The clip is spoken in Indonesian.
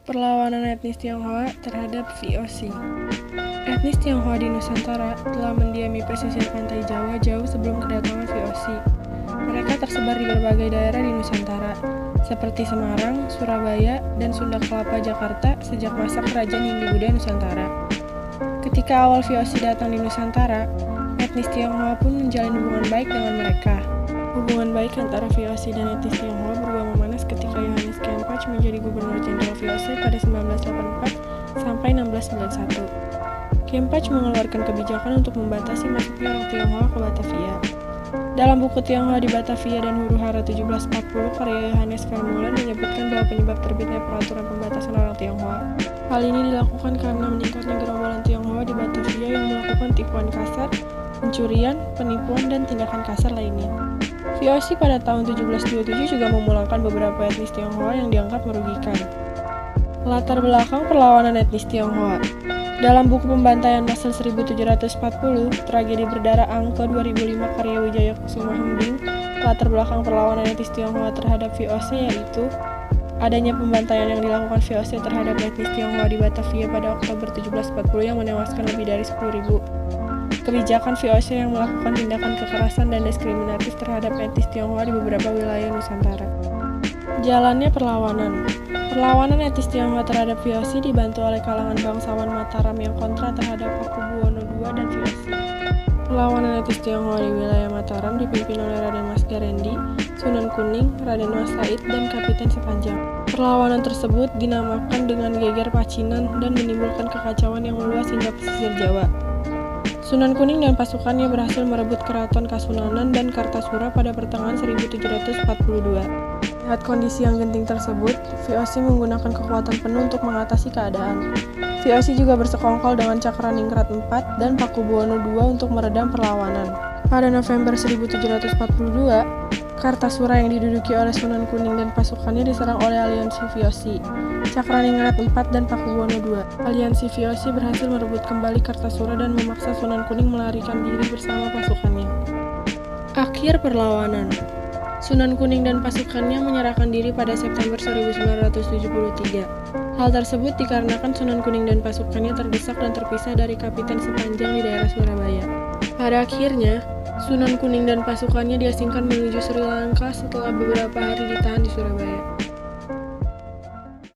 Perlawanan etnis Tionghoa terhadap VOC. Etnis Tionghoa di Nusantara telah mendiami pesisir pantai Jawa jauh sebelum kedatangan VOC. Mereka tersebar di berbagai daerah di Nusantara, seperti Semarang, Surabaya, dan Sunda Kelapa, Jakarta sejak masa Kerajaan Hindu Buddha Nusantara. Ketika awal VOC datang di Nusantara, etnis Tionghoa pun menjalin hubungan baik dengan mereka. Hubungan baik antara VOC dan etnis Tionghoa berubah memanas ketika Yohanes Kempach menjadi Gubernur Jenderal VOC pada 1984 sampai 1691. Kempach mengeluarkan kebijakan untuk membatasi masuknya orang Tionghoa ke Batavia. Dalam buku Tionghoa di Batavia dan Huru-Hara 1740, karya Johannes Vermeulen menyebutkan bahwa penyebab terbitnya peraturan pembatasan orang Tionghoa. Hal ini dilakukan karena meningkatnya gerombolan Tionghoa di Batavia yang melakukan tipuan kasar, pencurian, penipuan, dan tindakan kasar lainnya. VOC pada tahun 1727 juga memulangkan beberapa etnis Tionghoa yang dianggap merugikan. Latar belakang perlawanan etnis Tionghoa. Dalam buku Pembantaian Pasal 1740, Tragedi Berdarah Angke 2005 karya Wijaya Kusuma Hembing, latar belakang perlawanan etnis Tionghoa terhadap VOC yaitu adanya pembantaian yang dilakukan VOC terhadap etnis Tionghoa di Batavia pada Oktober 1740 yang menewaskan lebih dari 10.000. Kebijakan VOC yang melakukan tindakan kekerasan dan diskriminatif terhadap etnis Tionghoa di beberapa wilayah Nusantara. Jalannya perlawanan. Perlawanan etnis Tionghoa terhadap VOC dibantu oleh kalangan bangsawan Mataram yang kontra terhadap Pakubuwono II dan VOC. Perlawanan etnis Tionghoa di wilayah Mataram dipimpin oleh Raden Mas Garendi, Sunan Kuning, Raden Mas Said, dan Kapiten Sepanjang. Perlawanan tersebut dinamakan dengan Geger Pacinan dan menimbulkan kekacauan yang meluas hingga pesisir Jawa. Sunan Kuning dan pasukannya berhasil merebut Keraton Kasunanan dan Kartasura pada pertengahan 1742. Melihat kondisi yang genting tersebut, VOC menggunakan kekuatan penuh untuk mengatasi keadaan. VOC juga bersekongkol dengan Cakraningrat IV dan Pakubuwono II untuk meredam perlawanan. Pada November 1742, Kartasura yang diduduki oleh Sunan Kuning dan pasukannya diserang oleh aliansi VOC, Cakraningrat IV dan Pakubuwono II. Aliansi VOC berhasil merebut kembali Kartasura dan memaksa Sunan Kuning melarikan diri bersama pasukannya. Akhir perlawanan. Sunan Kuning dan pasukannya menyerahkan diri pada September 1973. Hal tersebut dikarenakan Sunan Kuning dan pasukannya terdesak dan terpisah dari Kapiten Sepanjang di daerah Surabaya. Pada akhirnya, Sunan Kuning dan pasukannya diasingkan menuju Sri Lanka setelah beberapa hari ditahan di Surabaya.